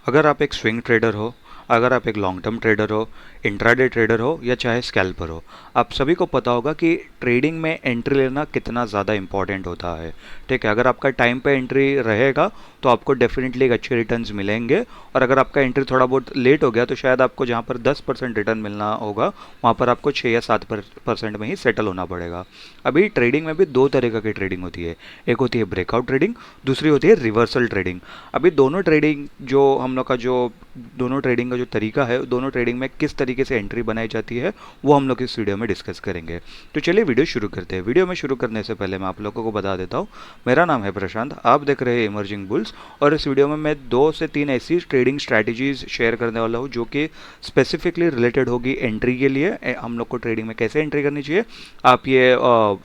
अगर आप एक स्विंग ट्रेडर हो, अगर आप एक लॉन्ग टर्म ट्रेडर हो, इंट्राडे ट्रेडर हो या चाहे स्कैल्पर हो, आप सभी को पता होगा कि ट्रेडिंग में एंट्री लेना कितना ज़्यादा इंपॉर्टेंट होता है। ठीक है, अगर आपका टाइम पे एंट्री रहेगा तो आपको डेफिनेटली एक अच्छे रिटर्न्स मिलेंगे, और अगर आपका एंट्री थोड़ा बहुत लेट हो गया तो शायद आपको जहाँ पर 10% रिटर्न मिलना होगा वहाँ पर आपको 6 या 7% में ही सेटल होना पड़ेगा। अभी ट्रेडिंग में भी दो तरीके की ट्रेडिंग होती है, एक होती है ब्रेकआउट ट्रेडिंग, दूसरी होती है रिवर्सल ट्रेडिंग। अभी दोनों ट्रेडिंग जो हम लोग का जो दोनों ट्रेडिंग का जो तरीका है, दोनों ट्रेडिंग में किस तरीके से एंट्री बनाई जाती है वो हम लोग इस वीडियो में डिस्कस करेंगे। तो चलिए वीडियो शुरू करते हैं। वीडियो में शुरू करने से पहले मैं आप लोगों को बता देता हूँ, मेरा नाम है प्रशांत, आप देख रहे हैं इमर्जिंग बुल्स, और इस वीडियो में मैं 2 से 3 ऐसी ट्रेडिंग स्ट्रैटेजीज शेयर करने वाला हूँ जो कि स्पेसिफिकली रिलेटेड होगी एंट्री के लिए। हम लोग को ट्रेडिंग में कैसे एंट्री करनी चाहिए, आप ये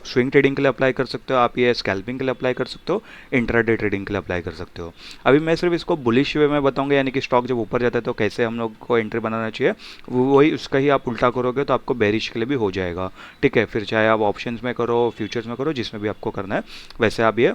स्विंग ट्रेडिंग के लिए अप्लाई कर सकते हो, आप ये स्कैल्पिंग के लिए अप्लाई कर सकते हो, इंट्राडे ट्रेडिंग के लिए अप्लाई कर सकते हो। अभी मैं सिर्फ इसको बुलिश वे में बताऊंगा, यानी कि स्टॉक जब ऊपर जाता है तो कैसे हम लोग को एंट्री बनाना चाहिए, वही उसका ही आप उल्टा करोगे तो आपको बेरिश के लिए भी हो जाएगा। ठीक है, फिर चाहे आप ऑप्शंस में करो, फ्यूचर्स में करो, जिसमें भी आपको करना है वैसे आप ये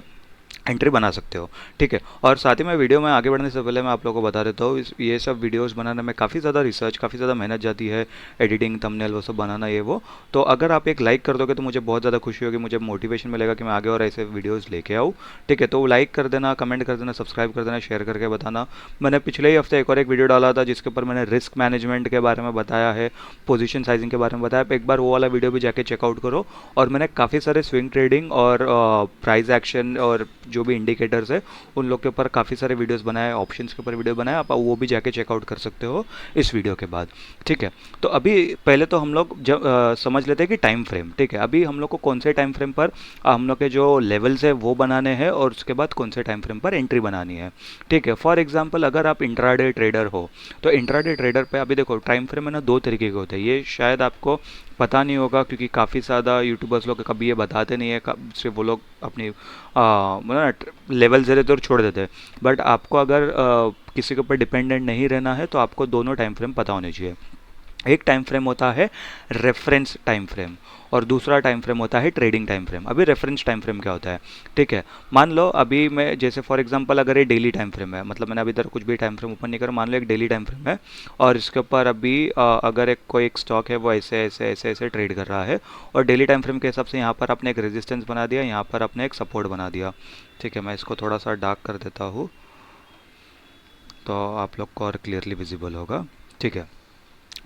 एंट्री बना सकते हो। ठीक है, और साथ ही में वीडियो में आगे बढ़ने से पहले मैं आप लोगों को बता देता हूँ, ये सब वीडियोस बनाने में काफ़ी ज़्यादा रिसर्च, काफ़ी ज़्यादा मेहनत जाती है, एडिटिंग, थंबनेल वो सब बनाना ये वो। तो अगर आप एक लाइक कर दोगे तो मुझे बहुत ज़्यादा खुशी होगी, मुझे मोटिवेशन मिलेगा कि मैं आगे और ऐसे वीडियोज़ लेके आऊँ। ठीक है, तो लाइक कर देना, कमेंट कर देना, सब्सक्राइब कर देना, शेयर करके बताना। मैंने पिछले ही हफ्ते एक और एक वीडियो डाला था जिसके ऊपर मैंने रिस्क मैनेजमेंट के बारे में बताया है, पोजीशन साइजिंग के बारे में बताया, एक बार वो वाला वीडियो भी जाके चेकआउट करो। और मैंने काफ़ी सारे स्विंग ट्रेडिंग और प्राइस एक्शन और जो भी इंडिकेटर्स है उन लोग के ऊपर काफ़ी सारे वीडियोस बनाए, ऑप्शंस के ऊपर वीडियो बनाए, आप वो भी जाके चेकआउट कर सकते हो इस वीडियो के बाद। ठीक है, तो अभी पहले तो हम लोग जब समझ लेते हैं कि टाइम फ्रेम। ठीक है, अभी हम लोग को कौन से टाइम फ्रेम पर हम लोग के जो लेवल्स है वो बनाने हैं, और उसके बाद कौन से टाइम फ्रेम पर एंट्री बनानी है। ठीक है, फॉर एग्जांपल अगर आप इंट्राडे ट्रेडर हो तो इंट्राडे ट्रेडर पे अभी देखो टाइम फ्रेम है ना, दो तरीके के होते हैं। ये शायद आपको पता नहीं होगा क्योंकि काफ़ी ज़्यादा यूट्यूबर्स लोग कभी ये बताते नहीं है, सिर्फ वो लोग अपनी मतलब लेवल ज़रे तो छोड़ देते हैं। बट आपको अगर किसी के ऊपर डिपेंडेंट नहीं रहना है तो आपको दोनों टाइम फ्रेम पता होने चाहिए। एक टाइम फ्रेम होता है रेफरेंस टाइम फ्रेम, और दूसरा टाइम फ्रेम होता है ट्रेडिंग टाइम फ्रेम। अभी रेफरेंस टाइम फ्रेम क्या होता है? ठीक है, मान लो अभी मैं जैसे फॉर एग्जांपल अगर ये डेली टाइम फ्रेम है, मतलब मैंने अभी इधर कुछ भी टाइम फ्रेम ओपन नहीं करा, मान लो एक डेली टाइम फ्रेम है, और इसके ऊपर अभी अगर एक कोई एक स्टॉक है वो ऐसे ऐसे ऐसे ऐसे ट्रेड कर रहा है, और डेली टाइम फ्रेम के हिसाब से यहाँ पर आपने एक रेजिस्टेंस बना दिया, यहाँ पर आपने एक सपोर्ट बना दिया। ठीक है, मैं इसको थोड़ा सा डार्क कर देता हूँ तो आप लोग को और क्लियरली विजिबल होगा। ठीक है,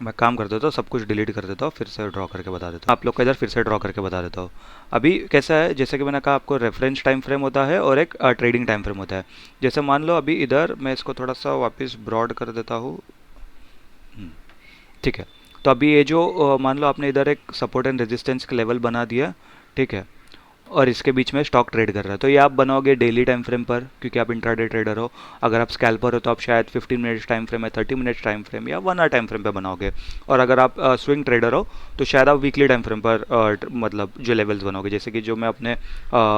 मैं काम कर देता हूँ, सब कुछ डिलीट कर देता हूँ, फिर से ड्रॉ करके बता देता हूँ आप लोग को, इधर फिर से ड्रॉ करके बता देता हूँ। अभी कैसा है, जैसे कि मैंने कहा आपको रेफरेंस टाइम फ्रेम होता है और एक ट्रेडिंग टाइम फ्रेम होता है। जैसे मान लो अभी इधर मैं इसको थोड़ा सा वापस ब्रॉड कर देता हूँ। ठीक है, तो अभी ये जो मान लो आपने इधर एक सपोर्ट एंड रेजिस्टेंस का लेवल बना दिया। ठीक है, और इसके बीच में स्टॉक ट्रेड कर रहा है, तो ये आप बनाओगे डेली टाइम फ्रेम पर क्योंकि आप इंट्राडे ट्रेडर हो। अगर आप स्कैल्पर हो तो आप शायद 15 मिनट्स टाइम फ्रेम या 30 मिनट्स टाइम फ्रेम या 1 आवर टाइम फ्रेम पे बनाओगे। और अगर आप स्विंग ट्रेडर हो तो शायद आप वीकली टाइम फ्रेम पर मतलब जो लेवल्स बनाओगे, जैसे कि जो मैं अपने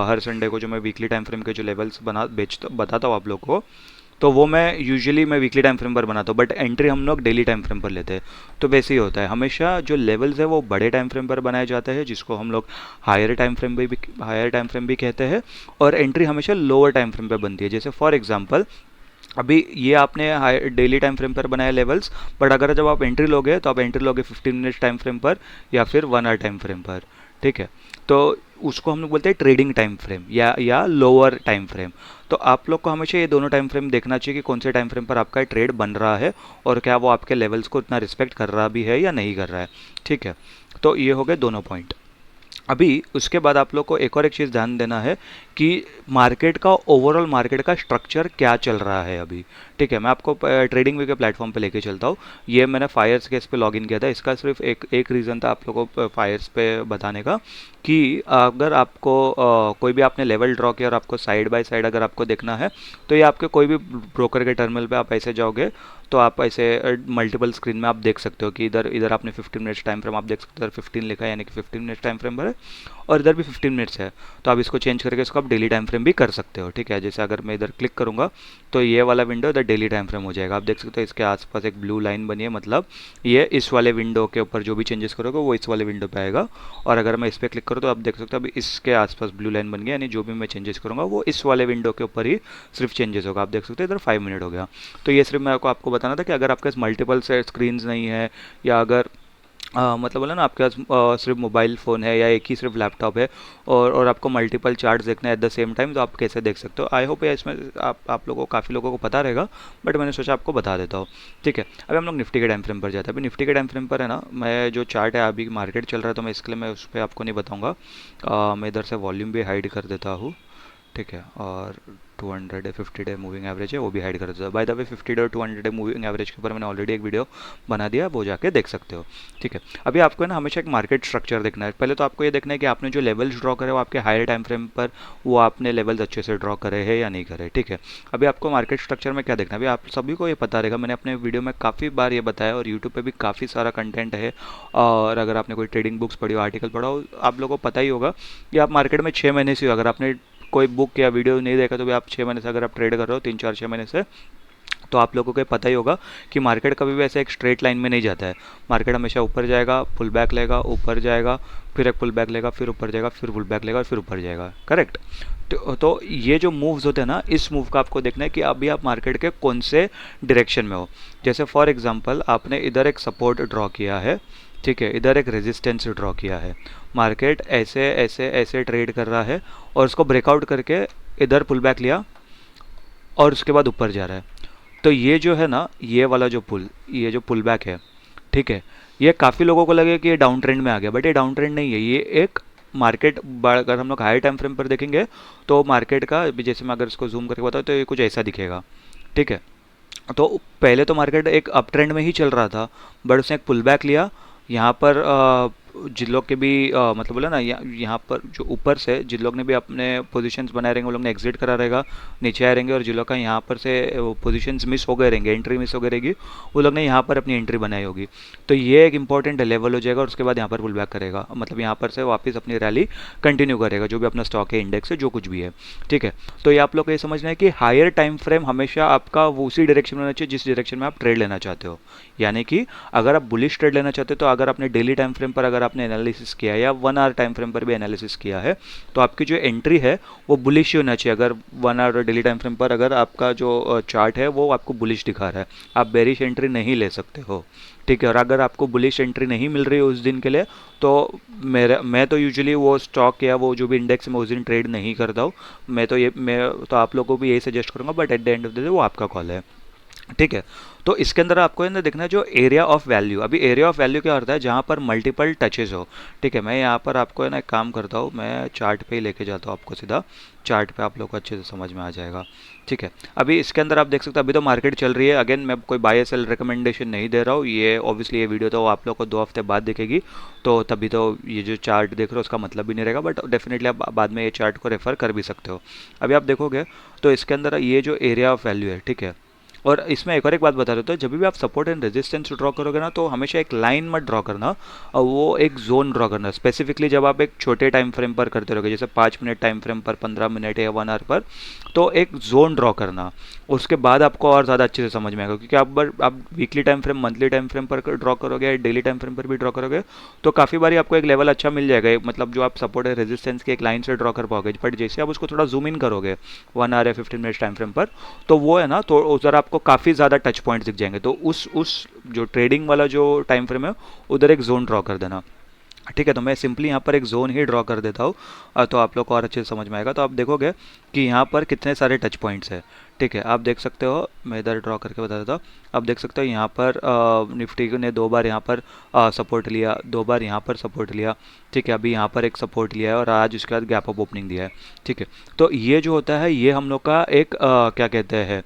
हर संडे को जो मैं वीकली टाइम फ्रेम के जो लेवल्स बताता हूँ आप लोग को, तो वो मैं वीकली टाइम फ्रेम पर बनाता हूँ, बट एंट्री हम लोग डेली टाइम फ्रेम पर लेते हैं। तो वैसे ही होता है, हमेशा जो लेवल्स है वो बड़े टाइम फ्रेम पर बनाए जाते हैं, जिसको हम लोग हायर टाइम फ्रेम भी कहते हैं, और एंट्री हमेशा लोअर टाइम फ्रेम पर बनती है। जैसे फॉर एग्जांपल अभी ये आपने डेली टाइम फ्रेम पर बनाया लेवल्स, बट अगर जब आप एंट्री लोगे तो आप एंट्री लोगे 15 मिनट्स टाइम फ्रेम पर या फिर 1 आवर टाइम फ्रेम पर। ठीक है, तो उसको हम लोग बोलते हैं ट्रेडिंग टाइम फ्रेम या लोअर टाइम फ्रेम। तो आप लोग को हमेशा ये दोनों टाइम फ्रेम देखना चाहिए कि कौन से टाइम फ्रेम पर आपका ट्रेड बन रहा है, और क्या वो आपके लेवल्स को इतना रिस्पेक्ट कर रहा भी है या नहीं कर रहा है। ठीक है, तो ये हो गए दोनों पॉइंट। अभी उसके बाद आप लोग को एक और एक चीज़ ध्यान देना है कि मार्केट का ओवरऑल मार्केट का स्ट्रक्चर क्या चल रहा है अभी। ठीक है, मैं आपको ट्रेडिंग वे के प्लेटफॉर्म पे लेके चलता हूँ। ये मैंने फायर्स के इस पे लॉगिन किया था, इसका सिर्फ एक रीज़न था आप लोगों को फायर्स पे बताने का कि अगर आपको कोई भी आपने लेवल ड्रॉ किया और आपको साइड बाय साइड अगर आपको देखना है तो ये आपके कोई भी ब्रोकर के टर्मिनल पे आप ऐसे जाओगे तो आप ऐसे मल्टीपल स्क्रीन में आप देख सकते हो कि इधर इधर आपने 15 मिनट्स टाइम फ्रेम आप देख सकते हो, इधर 15 लिखा है यानी कि 15 मिनट्स टाइम फ्रेम पर है, और इधर भी 15 मिनट्स है। तो आप इसको चेंज करके इसको आप डेली टाइम फ्रेम भी कर सकते हो। ठीक है, जैसे अगर मैं इधर क्लिक करूँगा तो ये वाला विंडो इधर डेली टाइम फ्रेम हो जाएगा। आप देख सकते हो इसके आसपास एक ब्लू लाइन बनी है, मतलब ये इस वाले विंडो के ऊपर जो भी चेंजेस करोगे वो इस वाले विंडो पे आएगा। और अगर मैं इस पर क्लिक करूँ तो आप देख सकते हो अभी इसके आसपास ब्लू लाइन बन गया, यानी जो भी मैं चेंजेस करूँगा वो इस वाले विंडो के ऊपर ही सिर्फ चेंजेस होगा। आप देख सकते हो इधर 5 मिनट हो गया। तो ये सिर्फ मैं आपको बताना था कि अगर आपके पास मल्टीपल से स्क्रीन नहीं है, या अगर मतलब बोला ना आपके पास सिर्फ मोबाइल फ़ोन है या एक ही सिर्फ लैपटॉप है, और आपको मल्टीपल चार्ट्स देखना है एट द सेम टाइम, तो आप कैसे देख सकते हो। आई होप इसमें आप लोगों को, काफ़ी लोगों को पता रहेगा, बट मैंने सोचा आपको बता देता हूँ। ठीक है, अभी हम लोग निफ्टी के टाइम फ्रेम पर जाते हैं। अभी निफ्टी के टाइम फ्रेम पर है ना, मैं जो चार्ट है अभी मार्केट चल रहा है तो मैं इसके लिए मैं उस पर आपको नहीं बताऊँगा। मैं इधर से वॉल्यूम भी हाइड कर देता हूँ। ठीक है, और 200 50 डे मूविंग एवरेज है वो भी हाइड कर देता है। बाय द वे 50 डे और 200 डे मूविंग एवरेज के ऊपर मैंने ऑलरेडी एक वीडियो बना दिया, वो जाके देख सकते हो। ठीक है, अभी आपको है ना हमेशा एक मार्केट स्ट्रक्चर देखना है। पहले तो आपको ये देखना है कि आपने जो लेवल्स ड्रॉ करे वो आपके हायर टाइम फ्रेम पर वो आपने लेवल्स अच्छे से ड्रॉ करे हैं या नहीं करे। ठीक है, अभी आपको मार्केट स्ट्रक्चर में क्या देखना है, अभी आप सभी को ये पता रहेगा, मैंने अपने वीडियो में काफ़ी बार ये बताया और यूट्यूब पर भी काफ़ी सारा कंटेंट है। और अगर आपने कोई ट्रेडिंग बुक्स पढ़ी हो, आर्टिकल पढ़ा हो, आप लोगों को पता ही होगा कि आप मार्केट में 6 महीने से हो, अगर आपने कोई बुक या वीडियो नहीं देखा तो भी आप 6 महीने से अगर आप ट्रेड कर रहे हो, 3 4 6 महीने से, तो आप लोगों को पता ही होगा कि मार्केट कभी भी ऐसे एक स्ट्रेट लाइन में नहीं जाता है। मार्केट हमेशा ऊपर जाएगा, पुल बैक लेगा, ऊपर जाएगा, फिर एक पुल बैक लेगा, फिर ऊपर जाएगा, फिर पुल बैक लेगा और फिर ऊपर जाएगा। करेक्ट। तो ये जो मूव्स होते हैं ना, इस मूव का आपको देखना है कि अभी आप मार्केट के कौन से डायरेक्शन में हो। जैसे फॉर एग्जांपल आपने इधर एक सपोर्ट ड्रॉ किया है, ठीक है, इधर एक रेजिस्टेंस ड्रॉ किया है, मार्केट ऐसे ऐसे ऐसे ट्रेड कर रहा है और उसको ब्रेकआउट करके इधर पुल बैक लिया और उसके बाद ऊपर जा रहा है। तो ये जो है ना, ये वाला जो ये जो पुल बैक है, ठीक है, ये काफ़ी लोगों को लगे कि ये डाउन ट्रेंड में आ गया, बट ये डाउन ट्रेंड नहीं है। ये एक मार्केट, अगर हम लोग हाई टाइम फ्रेम पर देखेंगे तो मार्केट का, जैसे मैं अगर इसको जूम करके बताऊँ तो ये कुछ ऐसा दिखेगा। ठीक है, तो पहले तो मार्केट एक अप ट्रेंड में ही चल रहा था, बट उसने एक पुल बैक लिया यहाँ पर। जिन लोग के भी मतलब बोला ना, यहाँ पर जो ऊपर से जिन लोग ने भी अपने पोजीशंस बनाए रहेंगे वो लोग ने एग्जिट करा रहेगा, नीचे आए रहेंगे, और जिन लोग का यहाँ पर से पोजीशंस मिस हो गए रहेंगे, एंट्री मिस हो गई रहेगी, वो लोग ने यहाँ पर अपनी एंट्री बनाई होगी। तो ये एक इंपॉर्टेंट लेवल हो जाएगा और उसके बाद यहाँ पर पुल बैक करेगा, मतलब यहाँ पर से वापस अपनी रैली कंटिन्यू करेगा, जो भी अपना स्टॉक है, इंडेक्स है, जो कुछ भी है। ठीक है, तो ये आप लोग को ये समझना है कि हायर टाइम फ्रेम हमेशा आपका वो उसी डायरेक्शन में होना चाहिए जिस डायरेक्शन में आप ट्रेड लेना चाहते हो। यानी कि अगर आप बुलिश ट्रेड लेना चाहते हो तो अगर आपने डेली टाइम फ्रेम पर अगर आपने एनालिसिस किया या 1 आवर टाइम फ्रेम पर भी एनालिसिस किया है, तो आपकी जो एंट्री है वो बुलिश ही होना चाहिए। अगर 1 आवर डेली टाइम फ्रेम पर अगर आपका जो चार्ट है वो आपको बुलिश दिखा रहा है, आप बेरिश एंट्री नहीं ले सकते हो। ठीक है, और अगर आपको बुलिश एंट्री नहीं मिल रही है उस दिन के लिए, तो मैं तो यूजुअली वो स्टॉक या वो जो भी इंडेक्स मैं उस दिन ट्रेड नहीं करता हूँ। मैं तो आप लोगों को भी यही सजेस्ट करूँगा, but at the end of the day वो आपका कॉल है। ठीक है, तो इसके अंदर आपको अंदर देखना है जो एरिया ऑफ वैल्यू। अभी एरिया ऑफ वैल्यू क्या होता है, जहाँ पर मल्टीपल टचेस हो। ठीक है, मैं यहाँ पर आपको है ना एक काम करता हूँ, मैं चार्ट पे ही लेके जाता हूँ आपको, सीधा चार्ट पे आप लोग को अच्छे से समझ में आ जाएगा। ठीक है, अभी इसके अंदर आप देख सकते हो अभी तो मार्केट चल रही है। अगेन मैं कोई बाय सेल रिकमेंडेशन नहीं दे रहा हूँ, ये ऑब्वियसली ये वीडियो तो आप लोग को 2 हफ्ते बाद दिखेगी, तो तभी तो ये जो चार्ट देख रहे हो उसका मतलब भी नहीं रहेगा, बट डेफिनेटली आप बाद में ये चार्ट को रेफर कर भी सकते हो। अभी आप देखोगे तो इसके अंदर ये जो एरिया ऑफ वैल्यू है, ठीक है, और इसमें एक और एक बात बता देता हूँ, जब भी आप सपोर्ट एंड रेजिस्टेंस ड्रॉ करोगे ना, तो हमेशा एक लाइन मत ड्रॉ करना, और वो एक जोन ड्रॉ करना। स्पेसिफिकली जब आप एक छोटे टाइम फ्रेम पर करते रहोगे, जैसे 5 मिनट टाइम फ्रेम पर, 15 मिनट या 1 आवर पर, तो एक जोन ड्रॉ करना। उसके बाद आपको और ज़्यादा अच्छे से समझ में आएगा, क्योंकि आप weekly time frame, monthly time frame पर ड्रॉ करोगे, डेली टाइम फ्रेम पर भी ड्रॉ करोगे, तो काफ़ी बारी आपको एक लेवल अच्छा मिल जाएगा, मतलब जो आप सपोर्ट है रेजिस्टेंस की एक लाइन से ड्रॉ कर पाओगे। बट जैसे आप उसको थोड़ा जूम इन करोगे 1 आवर या 15 मिनट टाइम फ्रेम पर, तो वो है ना, तो उधर आपको काफ़ी ज़्यादा टच पॉइंट दिख जाएंगे। तो उस जो ट्रेडिंग वाला जो टाइम फ्रेम है उधर एक जोन ड्रॉ कर देना। ठीक है, तो मैं सिंपली यहाँ पर एक जोन ही ड्रॉ कर देता हूँ, तो आप लोग को और अच्छे से समझ में आएगा। तो आप देखोगे कि यहाँ पर कितने सारे टच पॉइंट्स हैं। ठीक है, आप देख सकते हो, मैं इधर ड्रॉ करके बता देता हूँ। आप देख सकते हो यहाँ पर निफ्टी ने 2 बार यहाँ पर सपोर्ट लिया, 2 बार यहाँ पर सपोर्ट लिया। ठीक है, अभी यहाँ पर एक सपोर्ट लिया है और आज उसके बाद गैप अप ओपनिंग दिया है। ठीक है, तो ये जो होता है ये हम लोग का एक क्या कहते हैं,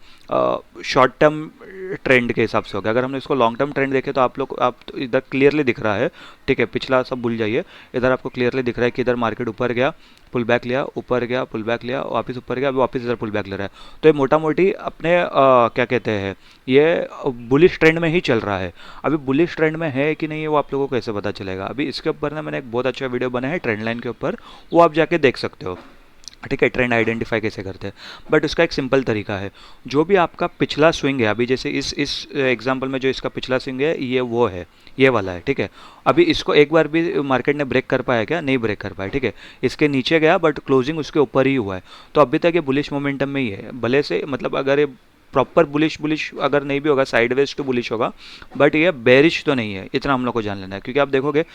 शॉर्ट टर्म ट्रेंड के हिसाब से हो गया। अगर हमने इसको लॉन्ग टर्म ट्रेंड देखे तो आप तो इधर क्लियरली दिख रहा है। ठीक है, पिछला सब भूल जाइए, इधर आपको क्लियरली दिख रहा है कि इधर मार्केट ऊपर गया, पुल बैक लिया, ऊपर गया, पुल बैक लिया, वापस ऊपर गया, अभी वापस इधर पुल बैक ले रहा है। तो ये मोटा मोटी अपने क्या कहते हैं, ये बुलिश ट्रेंड में ही चल रहा है। अभी बुलिश ट्रेंड में है कि नहीं है वो आप लोगों को कैसे पता चलेगा। अभी इसके ऊपर ना मैंने एक बहुत अच्छा वीडियो बनाया है ट्रेंड लाइन के ऊपर, वो आप जाके देख सकते हो। ठीक है, ट्रेंड आइडेंटिफाई कैसे करते हैं। बट उसका एक सिंपल तरीका है, जो भी आपका पिछला स्विंग है, अभी जैसे इस एग्जांपल में जो इसका पिछला स्विंग है ये वो है, ये वाला है, ठीक है। अभी इसको एक बार भी मार्केट ने ब्रेक कर पाया क्या? नहीं ब्रेक कर पाया, ठीक है। इसके नीचे गया बट क्लोजिंग उसके ऊपर ही हुआ है, तो अभी तक ये बुलिश मोमेंटम में ही है। भले से मतलब अगर ये प्रॉपर बुलिश बुलिश अगर नहीं भी होगा, साइडवेज तो बुलिश होगा, बट ये बेरिश तो नहीं है, इतना हम लोग को जान लेना है। क्योंकि आप देखोगे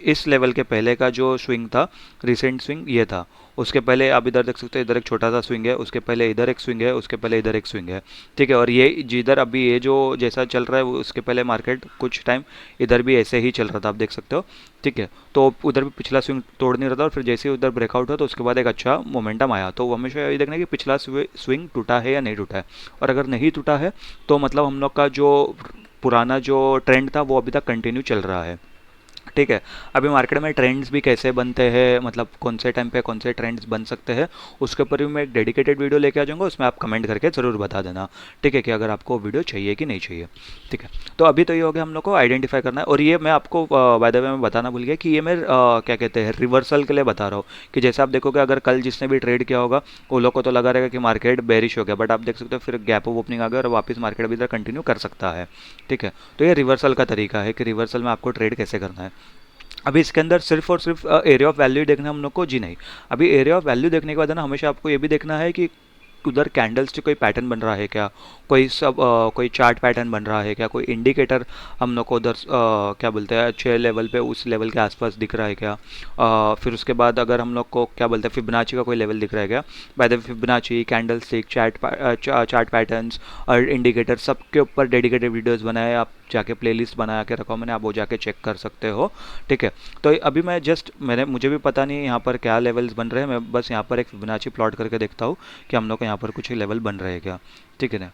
इस लेवल के पहले का जो स्विंग था, रिसेंट स्विंग ये था। उसके पहले आप इधर देख सकते हो, इधर एक छोटा सा स्विंग है, उसके पहले इधर एक स्विंग है, उसके पहले इधर एक स्विंग है, ठीक है। और ये जिधर अभी ये जो जैसा चल रहा है उसके पहले मार्केट कुछ टाइम इधर भी ऐसे ही चल रहा था, आप देख सकते हो, ठीक है। तो उधर भी पिछला स्विंग तोड़ नहीं रहा था, और फिर जैसे ही उधर ब्रेकआउट हुआ तो उसके बाद एक अच्छा मोमेंटम आया। तो हमेशा ये देखना है कि पिछला स्विंग टूटा है या नहीं टूटा है, और अगर नहीं टूटा है तो मतलब हम लोग का जो पुराना जो ट्रेंड था वो अभी तक कंटिन्यू चल रहा है, ठीक है। अभी मार्केट में ट्रेंड्स भी कैसे बनते हैं, मतलब कौन से टाइम पे कौन से ट्रेंड्स बन सकते हैं, उसके ऊपर भी मैं एक डेडिकेटेड वीडियो लेके आ जाऊंगा, उसमें आप कमेंट करके ज़रूर बता देना, ठीक है, कि अगर आपको वीडियो चाहिए कि नहीं चाहिए, ठीक है। तो अभी तो ये हो गया हम लोग को आइडेंटिफाई करना है। और ये मैं आपको बाय द वे मैं बताना भूल गया कि ये मैं क्या कहते हैं रिवर्सल के लिए बता रहा हूँ, कि जैसे आप देखोगे अगर कल जिसने भी ट्रेड किया होगा वो लोग को तो लगा रहेगा कि मार्केट बेरिश हो गया, बट आप देख सकते हो फिर गैप ऑफ ओपनिंग आ गया और वापस मार्केट अभी इधर कंटिन्यू कर सकता है, ठीक है। तो ये रिवर्सल का तरीका है कि रिवर्सल में आपको ट्रेड कैसे करना है। अभी इसके अंदर सिर्फ और सिर्फ एरिया ऑफ वैल्यू देखना है हम लोग को, जी नहीं। अभी एरिया ऑफ वैल्यू देखने के बाद है ना, हमेशा आपको ये भी देखना है कि उधर कैंडल्स से कोई पैटर्न बन रहा है क्या, कोई चार्ट पैटर्न बन रहा है क्या, कोई इंडिकेटर हम लोग को उधर क्या बोलते हैं अच्छे लेवल पे उस लेवल के आसपास दिख रहा है क्या। फिर उसके बाद अगर हम लोग को क्या बोलते हैं फिबोनाची का कोई लेवल दिख रहा है क्या। By the Fibonacci, candle stick, chart patterns और इंडिकेटर सबके ऊपर डेडिकेटेड वीडियोज़ बनाए, आप जाके प्लेलिस्ट बना के रखा मैंने, आप वो जाके चेक कर सकते हो, ठीक है। तो अभी मैं जस्ट मुझे भी पता नहीं है यहाँ पर क्या लेवल्स बन रहे हैं, मैं बस यहाँ पर एक फिबोनाची प्लॉट करके देखता हूँ कि हम लोग को यहाँ पर कुछ लेवल बन रहे हैं क्या, ठीक है ना।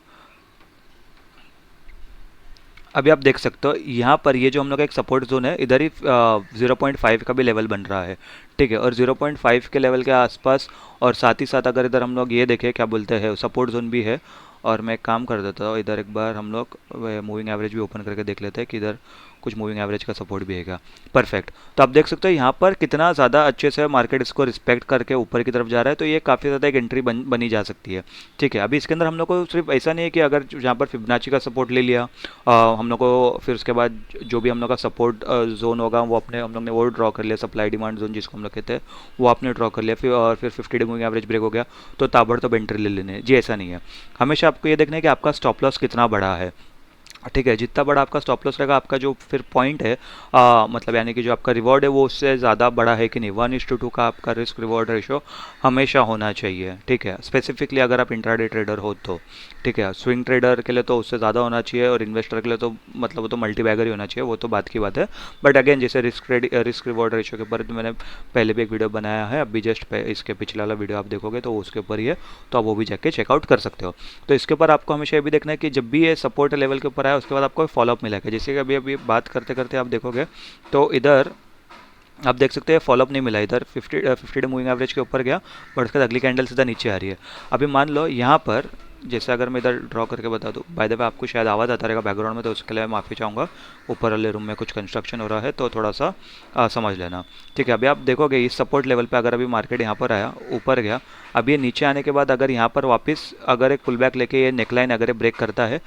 अभी आप देख सकते हो यहाँ पर ये जो हम लोग का एक सपोर्ट जोन है, इधर ही 0.5 का भी लेवल बन रहा है, ठीक है। और 0.5 के लेवल के आसपास, और साथ ही साथ अगर इधर हम लोग ये देखें क्या बोलते हैं सपोर्ट जोन भी है। और मैं एक काम कर देता हूँ, इधर एक बार हम लोग मूविंग एवरेज भी ओपन करके देख लेते हैं कि इधर कुछ मूविंग एवरेज का सपोर्ट भी है क्या। परफेक्ट। तो आप देख सकते हो यहाँ पर कितना ज़्यादा अच्छे से मार्केट इसको रिस्पेक्ट करके ऊपर की तरफ जा रहा है, तो ये काफ़ी ज़्यादा एक एंट्री बनी जा सकती है, ठीक है। अभी इसके अंदर हम लोग को सिर्फ ऐसा नहीं है कि अगर यहाँ पर फिबोनाची का सपोर्ट ले लिया, हम लोग को फिर उसके बाद जो भी हम लोग का सपोर्ट जोन होगा वो अपने हम लोग ने वो ड्रॉ कर लिया, सप्लाई डिमांड जोन जिसको हम लोग कहते हैं वो आपने ड्रॉ कर लिया, फिर और फिर 50 डे मूविंग एवरेज ब्रेक हो गया तो ताबड़तोड़ एंट्री ले लेने, जी ऐसा नहीं है। हमेशा आपको ये देखना है कि आपका स्टॉप लॉस कितना बड़ा है, ठीक है। जितना बड़ा आपका स्टॉप लॉस रहेगा, आपका जो फिर पॉइंट है मतलब यानी कि जो आपका रिवॉर्ड है वो उससे ज़्यादा बड़ा है कि नहीं, 1:2 का आपका रिस्क रिवॉर्ड रेशो हमेशा होना चाहिए, ठीक है। स्पेसिफिकली अगर आप इंट्राडे ट्रेडर हो तो, ठीक है। स्विंग ट्रेडर के लिए तो उससे ज़्यादा होना चाहिए, और इन्वेस्टर के लिए तो मतलब वो तो मल्टी बैगर ही होना चाहिए, वो तो बात की बात है। बट अगेन जैसे रिस्क रिवॉर्ड रेशो के ऊपर तो मैंने पहले भी एक वीडियो बनाया है, अभी जस्ट इसके पिछले वाला वीडियो आप देखोगे तो उसके ऊपर ही है, तो आप वो भी जाके चेकआउट कर सकते हो। तो इसके ऊपर आपको हमेशा ये भी देखना है कि जब भी ये सपोर्ट लेवल के ऊपर आया उसके बाद आपको फॉलोअप मिलेगा। जैसे कि अभी अभी बात करते करते आप देखोगे तो इधर आप देख सकते हैं फॉलोअप नहीं मिला, इधर 50 डे मूविंग एवरेज के ऊपर गया, बट उसके बाद अगली कैंडल सीधा नीचे आ रही है। अभी मान लो यहाँ पर जैसे अगर मैं इधर ड्रॉ करके बता दूँ, बाय द वे आपको शायद आवाज़ आता रहेगा बैकग्राउंड में, तो उसके लिए माफ़ी चाहूँगा। ऊपर वाले रूम में कुछ कंस्ट्रक्शन हो रहा है तो थोड़ा सा समझ लेना, ठीक है। अभी आप देखोगे इस सपोर्ट लेवल पे अगर अभी मार्केट यहाँ पर आया, ऊपर गया, अब ये नीचे आने के बाद अगर यहाँ पर वापस अगर एक पुल बैक लेके ये नेकलाइन अगर ये ब्रेक करता है,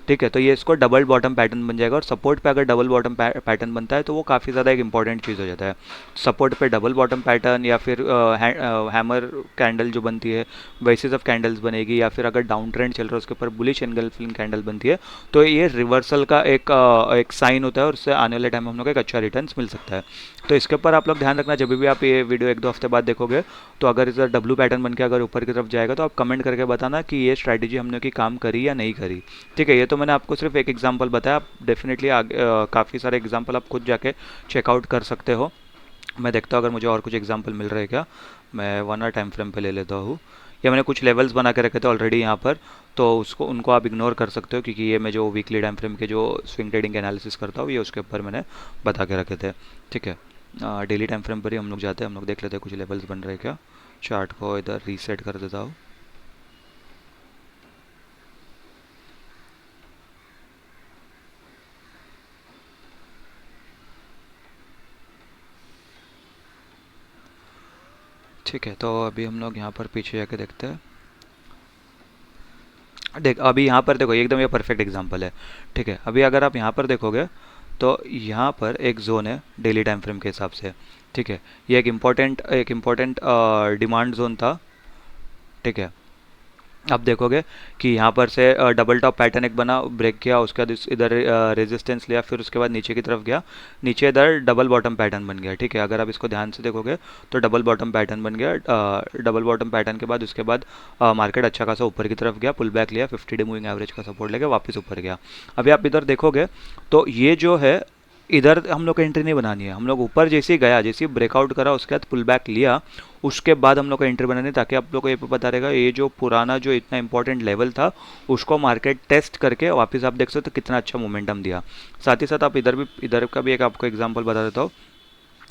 ठीक है, तो ये इसको डबल बॉटम पैटर्न बन जाएगा। और सपोर्ट पे अगर डबल बॉटम पैटर्न बनता है तो वो काफ़ी ज़्यादा एक इंपॉर्टेंट चीज़ हो जाता है। सपोर्ट पे डबल बॉटम पैटर्न या फिर हैमर कैंडल जो बनती है वैसे सब कैंडल्स बनेगी, या फिर अगर डाउन ट्रेंड चल रहा है उसके ऊपर बुलिश एनगल्फिंग कैंडल बनती है, तो ये रिवर्सल का एक साइन होता है, और उससे आने वाले टाइम में हम लोग को एक अच्छा रिटर्न मिल सकता है। तो इसके ऊपर आप लोग ध्यान रखना, जब भी आप ये वीडियो 1-2 हफ्ते बाद देखोगे तो अगर इधर डब्लू पैटर्न बन के अगर ऊपर की तरफ जाएगा तो आप कमेंट करके बताना कि ये स्ट्रैटेजी हमने की काम करी या नहीं करी, ठीक है। ये तो मैंने आपको सिर्फ एक एग्जांपल बताया, आप डेफिनेटली आगे काफ़ी सारे एग्जांपल आप खुद जाके चेकआउट कर सकते हो। मैं देखता हूँ अगर मुझे और कुछ एग्जांपल मिल रहे हैं क्या। मैं 1 आवर टाइम फ्रेम पे ले लेता हूँ, या मैंने कुछ लेवल्स बना के रखे थे ऑलरेडी यहाँ पर, तो उसको उनको आप इग्नोर कर सकते हो, क्योंकि ये मैं जो वीकली टाइम फ्रेम के जो स्विंग ट्रेडिंग के एनालिसिस करता हूँ ये उसके ऊपर मैंने बता के रखे थे, ठीक है। डेली टाइम फ्रेम पर ही हम लोग जाते हैं, हम लोग देख लेते हैं कुछ लेवल्स बन रहे हैं क्या। चार्ट को इधर रीसेट कर देता हूँ। ठीक है, तो अभी हम लोग यहाँ पर पीछे जाके देखते हैं। देख अभी यहाँ पर देखो एकदम ये परफेक्ट एग्जांपल है। ठीक है, अभी अगर आप यहाँ पर देखोगे तो यहाँ पर एक जोन है डेली टाइम फ्रेम के हिसाब से। ठीक है, ये एक इम्पोर्टेंट डिमांड जोन था। ठीक है, आप देखोगे कि यहाँ पर से डबल टॉप पैटर्न एक बना, ब्रेक किया, उसके बाद इधर रेजिस्टेंस लिया, फिर उसके बाद नीचे की तरफ गया, नीचे इधर डबल बॉटम पैटर्न बन गया। ठीक है, अगर आप इसको ध्यान से देखोगे तो डबल बॉटम पैटर्न बन गया। डबल बॉटम पैटर्न के बाद उसके बाद मार्केट अच्छा खासा ऊपर की तरफ गया, पुल बैक लिया, 50 डे मूविंग एवरेज का सपोर्ट लेके वापस ऊपर गया। अभी आप इधर देखोगे तो ये जो है, इधर हम लोग को एंट्री नहीं बनानी है। हम लोग ऊपर जैसे ही गया, जैसे ही ब्रेकआउट करा, उसके बाद पुल बैक लिया, उसके बाद हम लोग को एंट्री बनानी है, ताकि आप लोग को ये पता रहेगा ये जो पुराना जो इतना इंपॉर्टेंट लेवल था उसको मार्केट टेस्ट करके वापस आप देख सकते हो कितना अच्छा मोमेंटम दिया। साथ ही साथ आप इधर का भी एक आपको एग्जांपल बता देता हूँ।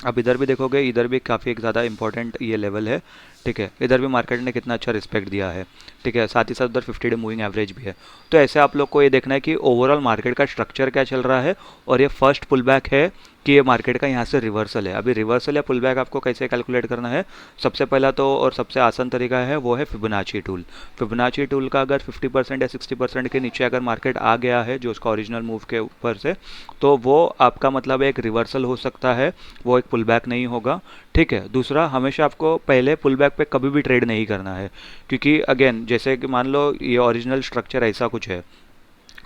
आप इधर भी देखोगे, इधर भी काफ़ी एक ज़्यादा इंपॉर्टेंट ये लेवल है। ठीक है, इधर भी मार्केट ने कितना अच्छा रिस्पेक्ट दिया है। ठीक है, साथ ही साथ उधर 50 डे मूविंग एवरेज भी है। तो ऐसे आप लोग को ये देखना है कि ओवरऑल मार्केट का स्ट्रक्चर क्या चल रहा है, और ये फर्स्ट पुल बैक है कि ये मार्केट का यहाँ से रिवर्सल है। अभी रिवर्सल या पुल बैक आपको कैसे कैलकुलेट करना है, सबसे पहला तो और सबसे आसान तरीका है वो है फिबोनाची टूल। फिबोनाची टूल का अगर 50% या 60% के नीचे अगर मार्केट आ गया है जो उसका ओरिजिनल मूव के ऊपर से, तो वो आपका मतलब एक रिवर्सल हो सकता है, वो एक पुल बैक नहीं होगा। ठीक है, दूसरा, हमेशा आपको पहले पुल बैक पे कभी भी ट्रेड नहीं करना है, क्योंकि अगेन जैसे कि मान लो ये ओरिजिनल स्ट्रक्चर ऐसा कुछ है।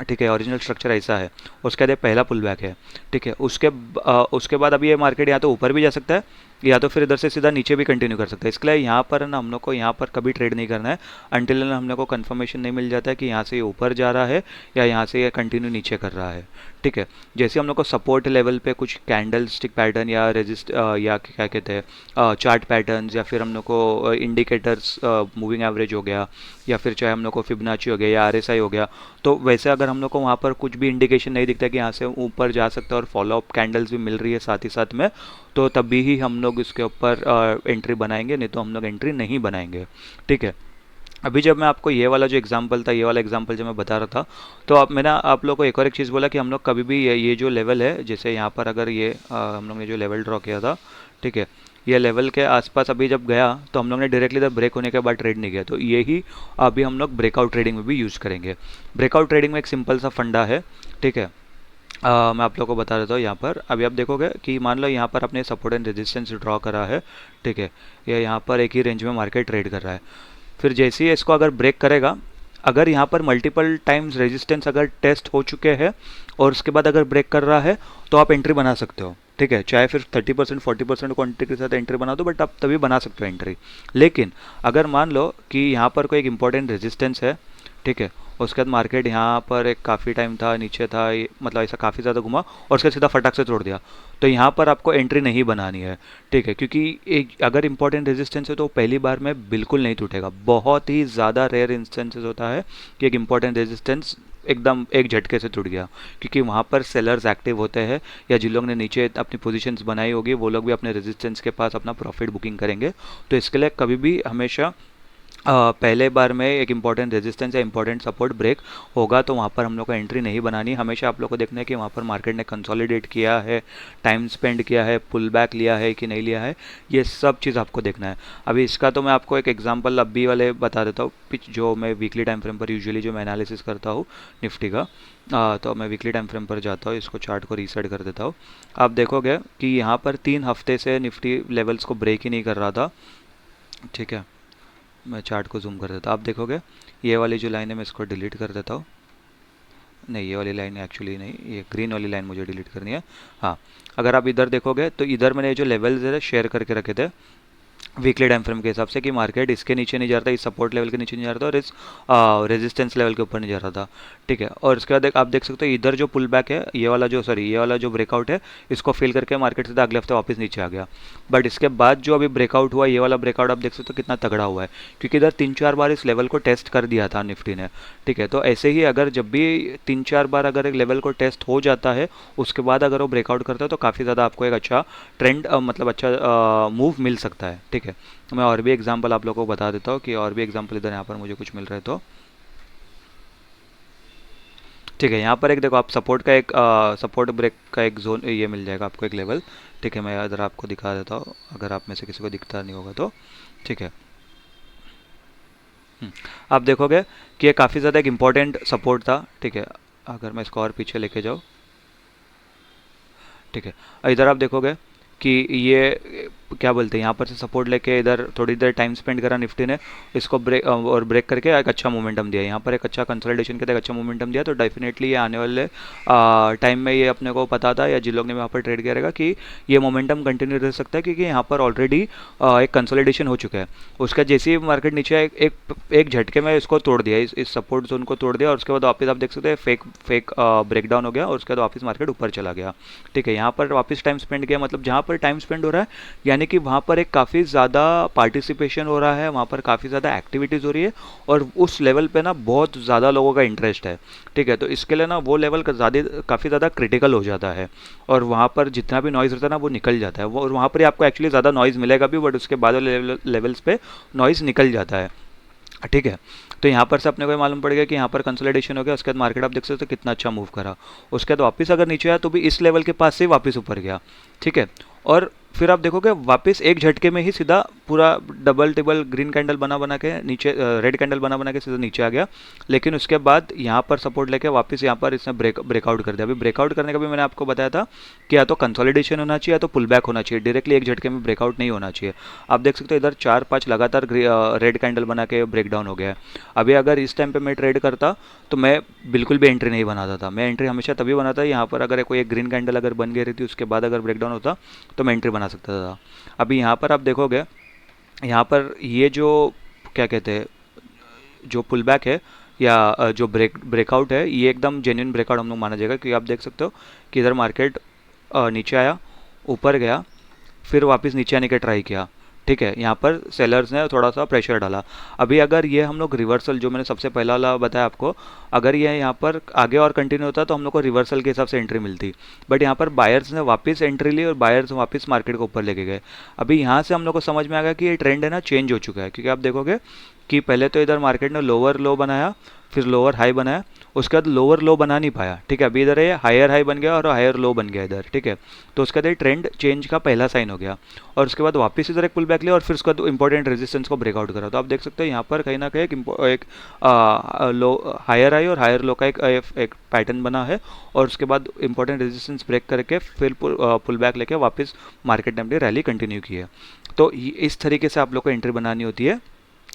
ठीक है, ओरिजिनल स्ट्रक्चर ऐसा है, उसके बाद ये पहला पुल बैक है। ठीक है, उसके बाद अभी ये मार्केट या तो ऊपर भी जा सकता है, या तो फिर इधर से सीधा नीचे भी कंटिन्यू कर सकता है। इसके लिए यहाँ पर ना हम लोग को यहाँ पर कभी ट्रेड नहीं करना है अनटिल हम लोग को कंफर्मेशन नहीं मिल जाता है कि यहाँ से ये ऊपर जा रहा है या यहाँ से ये कंटिन्यू नीचे कर रहा है। ठीक है, जैसे हम लोग को सपोर्ट लेवल पे कुछ कैंडल स्टिक पैटर्न या या क्या कहते हैं चार्ट पैटर्न्स, या फिर हम लोग को इंडिकेटर्स मूविंग एवरेज हो गया, या फिर चाहे हम लोग को फिबोनाची हो गया या आरएसआई हो गया, तो वैसे अगर हम लोग को वहाँ पर कुछ भी इंडिकेशन नहीं दिखता कि यहाँ से ऊपर जा सकता है और फॉलो अप कैंडल्स भी मिल रही है साथ ही साथ में, तो तभी ही हम लोग इसके ऊपर एंट्री बनाएंगे, नहीं तो हम लोग एंट्री नहीं बनाएंगे। ठीक है, अभी जब मैं आपको ये वाला जो एग्जांपल था, ये वाला एग्जांपल जब मैं बता रहा था, तो अब मैंने आप लोग को एक और एक चीज़ बोला कि हम लोग कभी भी ये जो लेवल है, जैसे यहाँ पर अगर ये हम लोग ने जो लेवल ड्रॉ किया था, ठीक है, ये लेवल के आसपास अभी जब गया तो हम लोग ने डायरेक्टली इधर ब्रेक होने के बाद ट्रेड नहीं किया, तो यही अभी हम लोग ब्रेकआउट ट्रेडिंग में भी यूज़ करेंगे। ब्रेकआउट ट्रेडिंग में एक सिंपल सा फंडा है। ठीक है, मैं आप लोगों को बता देता हूँ। यहाँ पर अभी आप देखोगे कि मान लो यहाँ पर अपने सपोर्ट एंड रेजिस्टेंस ड्रॉ करा है। ठीक है, ये यहाँ पर एक ही रेंज में मार्केट ट्रेड कर रहा है। फिर जैसे ही इसको अगर ब्रेक करेगा, अगर यहाँ पर मल्टीपल टाइम्स रेजिस्टेंस अगर टेस्ट हो चुके हैं और उसके बाद अगर ब्रेक कर रहा है, तो आप एंट्री बना सकते हो। ठीक है, चाहे फिर 30% 40% क्वांटिटी के साथ एंट्री बना दो, बट आप तभी बना सकते हो एंट्री। लेकिन अगर मान लो कि यहाँ पर कोई एक इंपॉर्टेंट रेजिस्टेंस है, ठीक है, उसके बाद मार्केट यहाँ पर एक काफ़ी टाइम था, नीचे था, मतलब ऐसा काफ़ी ज़्यादा घुमा और उसके सीधा फटाक से तोड़ दिया, तो यहाँ पर आपको एंट्री नहीं बनानी है। ठीक है, क्योंकि एक अगर इंपॉर्टेंट रेजिस्टेंस है तो पहली बार में बिल्कुल नहीं टूटेगा। बहुत ही ज़्यादा रेयर इंस्टेंसेस होता है कि एक इंपॉर्टेंट रेजिस्टेंस एकदम एक झटके से टूट गया, क्योंकि वहाँ पर सेलर्स एक्टिव होते हैं, या जिन लोग ने नीचे अपनी पोजीशंस बनाई होगी वो लोग भी अपने रेजिस्टेंस के पास अपना प्रॉफिट बुकिंग करेंगे। तो इसके लिए कभी भी हमेशा पहले बार में एक इंपॉर्टेंट रेजिस्टेंस या इंपॉर्टेंट सपोर्ट ब्रेक होगा तो वहाँ पर हम लोग को एंट्री नहीं बनानी। हमेशा आप लोग को देखना है कि वहाँ पर मार्केट ने कंसोलिडेट किया है, टाइम स्पेंड किया है, पुल बैक लिया है कि नहीं लिया है, ये सब चीज़ आपको देखना है। अभी इसका तो मैं आपको एक एग्जांपल अभी वाले बता देता हूँ, पिच जो मैं वीकली टाइम फ्रेम पर यूजुअली जो मैं एनालिसिस करता हूँ निफ्टी का, तो मैं वीकली टाइम फ्रेम पर जाता हूँ, इसको चार्ट को रीसेट कर देता हूँ। आप देखोगे कि यहाँ पर 3 हफ्ते से निफ्टी लेवल्स को ब्रेक ही नहीं कर रहा था। ठीक है, मैं चार्ट को जूम कर देता हूँ। आप देखोगे ये वाली जो लाइन है मैं इसको डिलीट कर देता हूँ। नहीं, ये वाली लाइन एक्चुअली नहीं, ये ग्रीन वाली लाइन मुझे डिलीट करनी है। हाँ, अगर आप इधर देखोगे तो इधर मैंने जो लेवल्स है शेयर करके रखे थे वीकली टाइम फ्रेम के हिसाब से, कि मार्केट इसके नीचे नहीं जा रहा था, इस सपोर्ट लेवल के नीचे नहीं जा रहा था, और इस रेजिस्टेंस लेवल के ऊपर नहीं जा रहा था। ठीक है, और इसके बाद आप देख सकते हो इधर जो पुल बैक है, ये वाला जो ब्रेकआउट है, इसको फिल करके मार्केट सीधा अगले हफ्ते वापस नीचे आ गया। बट इसके बाद जो अभी ब्रेकआउट हुआ, ये वाला ब्रेकआउट आप देख सकते हो कितना तगड़ा हुआ है, क्योंकि इधर 3-4 बार इस लेवल को टेस्ट कर दिया था निफ्टी ने। ठीक है, तो ऐसे ही अगर जब भी 3-4 बार अगर एक लेवल को टेस्ट हो जाता है, उसके बाद अगर वो ब्रेकआउट करता है, तो काफ़ी ज़्यादा आपको एक अच्छा ट्रेंड मतलब अच्छा मूव मिल सकता है। ठीक है, मैं और भी एग्जांपल आप लोगों को बता देता हूँ कि और भी एग्जांपल इधर यहाँ पर मुझे कुछ मिल रहे, तो ठीक है, यहाँ पर एक देखो आप सपोर्ट का एक सपोर्ट ब्रेक का एक जोन ये मिल जाएगा आपको, एक लेवल। ठीक है, मैं इधर आपको दिखा देता हूँ अगर आप में से किसी को दिखता नहीं होगा तो। ठीक है। आप देखोगे कि ये काफ़ी ज़्यादा एक इम्पॉर्टेंट सपोर्ट था। ठीक है, अगर मैं इसको और पीछे लेके जाऊँ। ठीक है, इधर आप देखोगे कि ये क्या बोलते हैं, यहाँ पर से सपोर्ट लेके इधर थोड़ी देर टाइम स्पेंड करा निफ्टी ने, इसको ब्रेक और ब्रेक करके एक अच्छा मोमेंटम दिया, यहाँ पर एक अच्छा कंसोलिडेशन के तक अच्छा मोमेंटम दिया। तो डेफिनेटली ये आने वाले टाइम में ये अपने को पता था, या जिन लोग ने वहाँ पर ट्रेड किया रहेगा, कि ये मोमेंटम कंटिन्यू रह सकता है, क्योंकि यहाँ पर ऑलरेडी एक कंसोलिडेशन हो चुका है। उसका जैसे ही मार्केट नीचे एक झटके में इसको तोड़ दिया, इस सपोर्ट जोन को तोड़ दिया, और उसके बाद वापस आप देख सकते हैं फेक ब्रेकडाउन हो गया, और उसके बाद वापस मार्केट ऊपर चला गया। ठीक है, यहाँ पर वापस टाइम स्पेंड किया, मतलब जहाँ पर टाइम स्पेंड हो रहा है यानी कि वहाँ पर एक काफ़ी ज़्यादा पार्टिसिपेशन हो रहा है, वहाँ पर काफ़ी ज़्यादा एक्टिविटीज़ हो रही है, और उस लेवल पे ना बहुत ज़्यादा लोगों का इंटरेस्ट है। ठीक है, तो इसके लिए ना वो लेवल का काफ़ी ज़्यादा क्रिटिकल हो जाता है, और वहाँ पर जितना भी नॉइज़ रहता है ना वो निकल जाता है, वो और वहाँ पर ही आपको एक्चुअली ज़्यादा नॉइज़ मिलेगा भी, बट उसके बाद वाले लेवल्स पे नॉइज़ निकल जाता है। ठीक है, तो यहाँ पर से अपने को ये मालूम पड़ गया कि यहाँ पर कंसोलिडेशन हो गया, उसके बाद मार्केट आप देख सकते हो कितना अच्छा मूव करा। उसके बाद वापस अगर नीचे आया तो भी इस लेवल के पास से वापस ऊपर गया। ठीक है, और फिर आप देखोगे वापस एक झटके में ही सीधा पूरा डबल टेबल ग्रीन कैंडल बना बना के नीचे, रेड कैंडल बना बना के सीधा नीचे आ गया। लेकिन उसके बाद यहाँ पर सपोर्ट लेके वापस यहाँ पर इसने ब्रेकआउट कर दिया। अभी ब्रेकआउट करने का भी मैंने आपको बताया था कि या तो कंसोलिडेशन होना चाहिए या तो पुल बैक होना चाहिए, डायरेक्टली एक झटके में ब्रेकआउट नहीं होना चाहिए। आप देख सकते हो इधर 4-5 लगातार रेड कैंडल बना के ब्रेकडाउन हो गया है। अभी अगर इस टाइम पे मैं ट्रेड करता तो मैं बिल्कुल भी एंट्री नहीं बनाता था। मैं एंट्री हमेशा तभी बनाता यहाँ पर अगर कोई एक ग्रीन कैंडल अगर बन गई रहती, उसके बाद अगर ब्रेकडाउन होता तो मैं एंट्री बना सकता था। अभी यहाँ पर आप देखोगे, यहाँ पर ये जो क्या कहते हैं, जो पुल बैक है या जो ब्रेकआउट है, ये एकदम जेन्युइन ब्रेकआउट हम लोग माना जाएगा, क्योंकि आप देख सकते हो कि इधर मार्केट नीचे आया, ऊपर गया, फिर वापस नीचे आने का ट्राई किया। ठीक है, यहाँ पर सेलर्स ने थोड़ा सा प्रेशर डाला। अभी अगर ये हम लोग रिवर्सल, जो मैंने सबसे पहला वाला बताया आपको, अगर ये यहाँ पर आगे और कंटिन्यू होता तो हम लोग को रिवर्सल के हिसाब से एंट्री मिलती, बट यहाँ पर बायर्स ने वापस एंट्री ली और बायर्स वापस मार्केट को ऊपर लेके गए। अभी यहाँ से हम लोग को समझ में आ गया कि ये ट्रेंड है ना चेंज हो चुका है, क्योंकि आप देखोगे कि पहले तो इधर मार्केट ने लोअर लो बनाया, फिर लोअर हाई बनाया, उसके बाद लोअर लो बना नहीं पाया। ठीक है, अभी इधर ये हायर हाई बन गया और हायर लो बन गया इधर। ठीक है, तो उसके बाद ये ट्रेंड चेंज का पहला साइन हो गया, और उसके बाद वापस इधर एक पुल बैक लिया और फिर उसके बाद इंपॉर्टेंट रेजिस्टेंस को ब्रेकआउट करा। तो आप देख सकते हो यहाँ पर कहीं ना कहीं एक लो हायर हाई और हायर लो का एक पैटर्न बना है, और उसके बाद इंपॉर्टेंट रेजिस्टेंस ब्रेक करके फिर पुल बैक लेके वापस मार्केट ने अपनी रैली कंटिन्यू की है। तो इस तरीके से आप लोग को एंट्री बनानी होती है।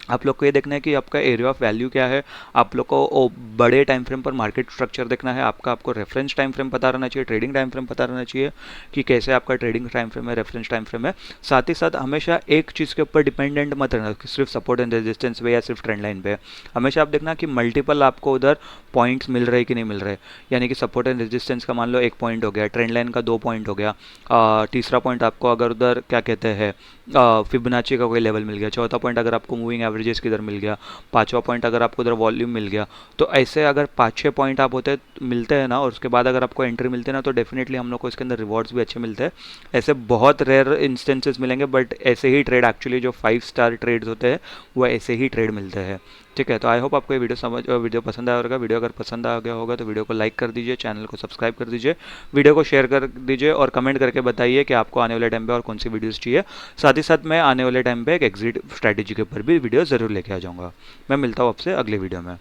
आप लोग को ये देखना है कि आपका एरिया ऑफ वैल्यू क्या है, आप लोग को बड़े टाइम फ्रेम पर मार्केट स्ट्रक्चर देखना है, आपको रेफरेंस टाइम फ्रेम पता रहना चाहिए, ट्रेडिंग टाइम फ्रेम पता रहना चाहिए कि कैसे आपका ट्रेडिंग टाइम फ्रेम है, रेफरेंस टाइम फ्रेम है। साथ ही साथ हमेशा एक चीज़ के ऊपर डिपेंडेंट मत रहना कि सिर्फ सपोर्ट एंड रेजिस्टेंस पे या सिर्फ ट्रेंड लाइन पे। हमेशा आप देखना कि मल्टीपल आपको उधर पॉइंट्स मिल रहे कि नहीं मिल रहे, यानी कि सपोर्ट एंड रेजिस्टेंस का मान लो 1 पॉइंट हो गया, ट्रेंड लाइन का 2 पॉइंट हो गया, तीसरा पॉइंट आपको अगर उधर क्या कहते हैं फिबोनाची का कोई लेवल मिल गया, चौथा पॉइंट अगर आपको मूविंग एवरेजेस किधर मिल गया, पांचवा पॉइंट अगर आपको उधर वॉल्यूम मिल गया। तो ऐसे अगर 5-6 पॉइंट आप मिलते हैं ना, और उसके बाद अगर आपको एंट्री मिलती है ना, तो डेफिनेटली हम लोग को इसके अंदर रिवॉर्ड्स भी अच्छे मिलते हैं। ऐसे बहुत रेयर इंस्टेंसेस मिलेंगे, बट ऐसे ही ट्रेड एक्चुअली जो 5 स्टार ट्रेड्स होते हैं वो ऐसे ही ट्रेड मिलते हैं। ठीक है, तो आई होप आपको ये वीडियो पसंद आया होगा। वीडियो अगर पसंद आ गया होगा तो वीडियो को लाइक कर दीजिए, चैनल को सब्सक्राइब कर दीजिए, वीडियो को शेयर कर दीजिए, और कमेंट करके बताइए कि आपको आने वाले टाइम पे और कौन सी वीडियोस चाहिए। साथ ही साथ मैं आने वाले टाइम पे एक एग्जिट स्ट्रैटेजी के ऊपर भी वीडियो ज़रूर लेके आ जाऊँगा। मैं मिलता हूँ आपसे अगले वीडियो में।